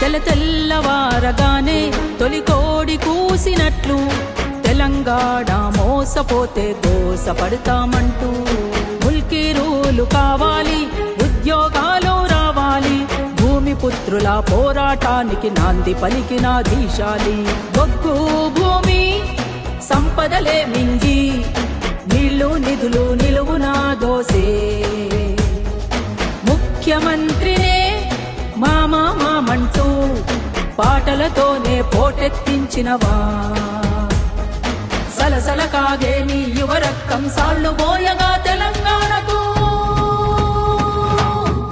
తెల్లవారగానే తొలి కోడి కూసినట్లు తెలంగాణ మోసపోతే దోసపడతామంటూ ముల్కీ రూలు కావాలి, ఉద్యోగాలు రావాలి, భూమి పుత్రుల పోరాటానికి నాంది పలికిన దీశాలి. బొగ్గు భూమి సంపదలే మింగి నీళ్లు నిధులు నిలువునా దోసే ముఖ్యమంత్రినే మామంటూ పాటలతోనే పోటెత్తించినవా. సలసల కాగే నీ యువరక్తం సాళ్లు బోయగా తెలంగాణకు.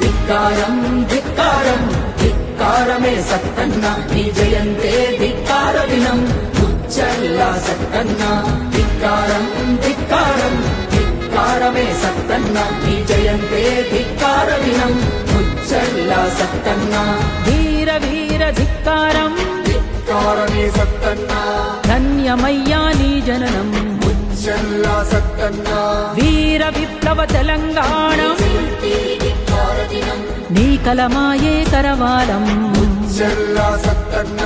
ధిక్కారం ధిక్కారం ధిక్కారమే సత్తన్న, నీ జయంతే ధిక్కార దినం ఉచ్చల్లా సత్తన్న. ధిక్కారం ధిక్కారం ధిక్కారమే సత్తన్న, నీ జయంతే ధిక్కార దినం ఉచ్చల్లా సత్తన్న. వీర వీర ధిక్కారం ధిక్కారమే సత్తన్న, ధన్యమయ్యా నీ జననం ఉచ్చల్లా సత్తన్న. వీర విప్లవ తెలంగాణ నీ కలమాయే కరవాలం ఉచ్చల్లా సత్తన్న.